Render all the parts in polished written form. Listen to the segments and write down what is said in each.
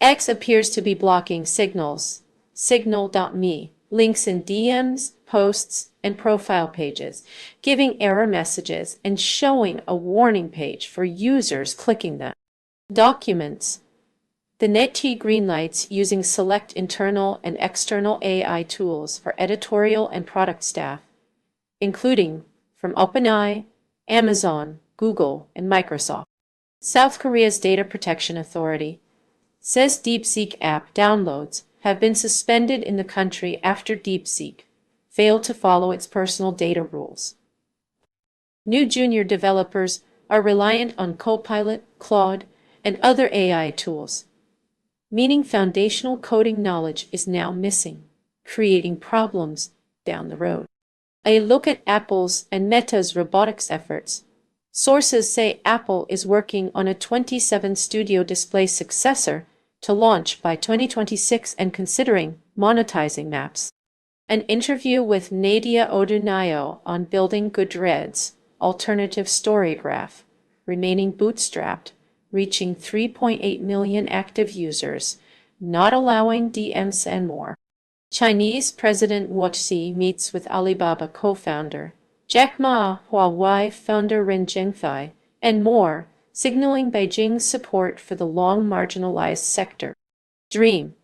X appears to be blocking Signal's Signal.me links in DMs, posts, and profile pages, giving error messages and showing a warning page for users clicking them. Documents. The NetT greenlights using select internal and external AI tools for editorial and product staff, including from OpenAI, Amazon, Google, and Microsoft. South Korea's Data Protection Authority says DeepSeek app downloads have been suspended in the country after DeepSeek failed to follow its personal data rules. New junior developers are reliant on Copilot, Claude, and other AI tools, meaning foundational coding knowledge is now missing, creating problems down the road. A look at Apple's and Meta's robotics efforts. Sources say Apple is working on a 27 Studio Display successor to launch by 2026 and considering monetizing maps. An interview with Nadia Odunayo on building Goodreads' alternative story graph, remaining bootstrapped, reaching 3.8 million active users, not allowing DMs and more. Chinese President Wu Xi meets with Alibaba co-founder Jack Ma, Huawei founder Ren Zhengfei, and more, signaling Beijing's support for the long marginalized sector. Dream,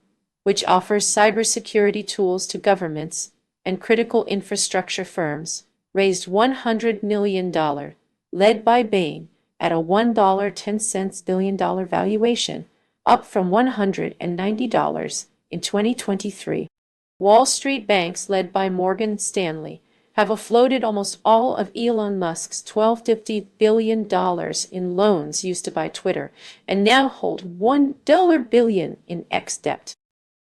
which offers cybersecurity tools to governments and critical infrastructure firms, raised $100 million, led by Bain, at a $1.10 billion valuation, up from $190 in 2023. Wall Street banks, led by Morgan Stanley, have offloaded almost all of Elon Musk's $12.50 billion in loans used to buy Twitter, and now hold $1 billion in X debt.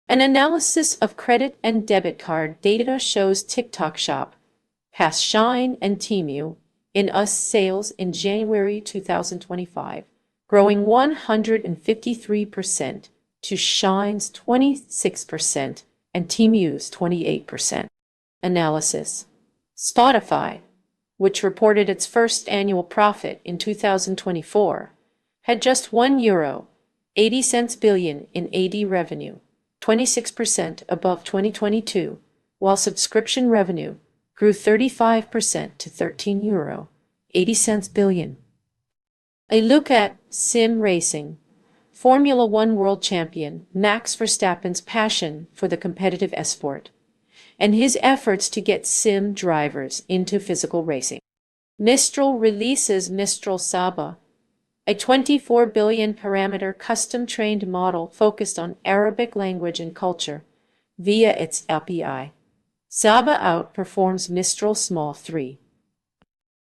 An analysis of credit and debit card data shows TikTok Shop passed Shein and Temu in US sales in January 2025, growing 153% to Shein's 26% and Temu's 28%. Analysis. Spotify, which reported its first annual profit in 2024, had just €1.80 billion in AD revenue, 26% above 2022, while subscription revenue grew 35% to €13.80 billion. A look at sim racing. Formula One world champion Max Verstappen's passion for the competitive esport, and his efforts to get sim drivers into physical racing. Mistral releases Mistral Saba, a 24 billion parameter custom-trained model focused on Arabic language and culture via its API. Saba outperforms Mistral Small 3.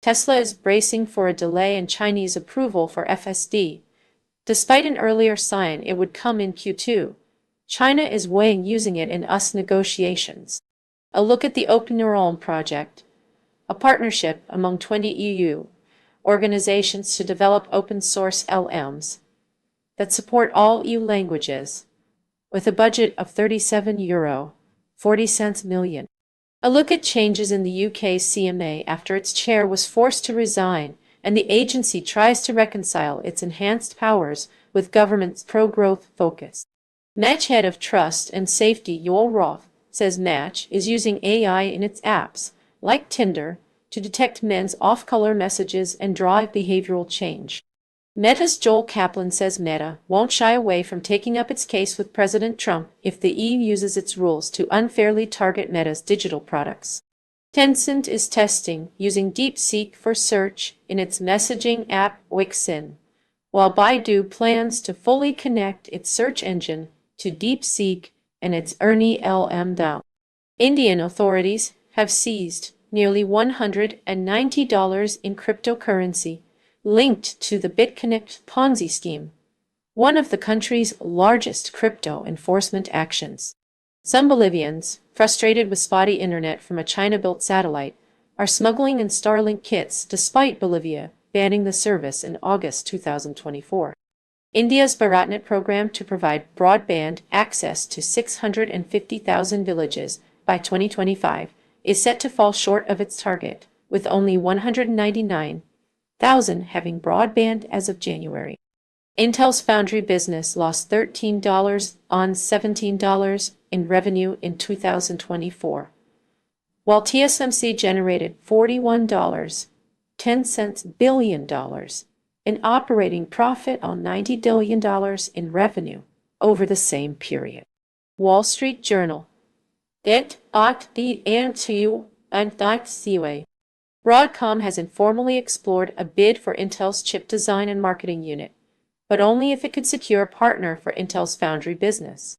Tesla is bracing for a delay in Chinese approval for FSD. Despite an earlier sign it would come in Q2, China is weighing using it in US negotiations. A look at the OpenNeuron project, a partnership among 20 EU organizations to develop open-source LMs that support all EU languages, with a budget of €37.40 million. A look at changes in the UK's CMA after its chair was forced to resign, and the agency tries to reconcile its enhanced powers with government's pro-growth focus. Match head of Trust and Safety Yoel Roth says Match is using AI in its apps, like Tinder, to detect men's off-color messages and drive behavioral change. Meta's Joel Kaplan says Meta won't shy away from taking up its case with President Trump if the EU uses its rules to unfairly target Meta's digital products. Tencent is testing using DeepSeek for search in its messaging app Weixin, while Baidu plans to fully connect its search engine to DeepSeek and its Ernie LM. Indian authorities have seized nearly $190 in cryptocurrency linked to the BitConnect Ponzi scheme, one of the country's largest crypto enforcement actions. Some Bolivians, frustrated with spotty internet from a China-built satellite, are smuggling in Starlink kits despite Bolivia banning the service in August 2024. India's BharatNet program to provide broadband access to 650,000 villages by 2025 is set to fall short of its target, with only 199,000 having broadband as of January. Intel's foundry business lost $13 on $17 in revenue in 2024, while TSMC generated $41.10 billion in operating profit on $90 billion in revenue over the same period. Wall Street Journal. Broadcom has informally explored a bid for Intel's chip design and marketing unit, but only if it could secure a partner for Intel's foundry business.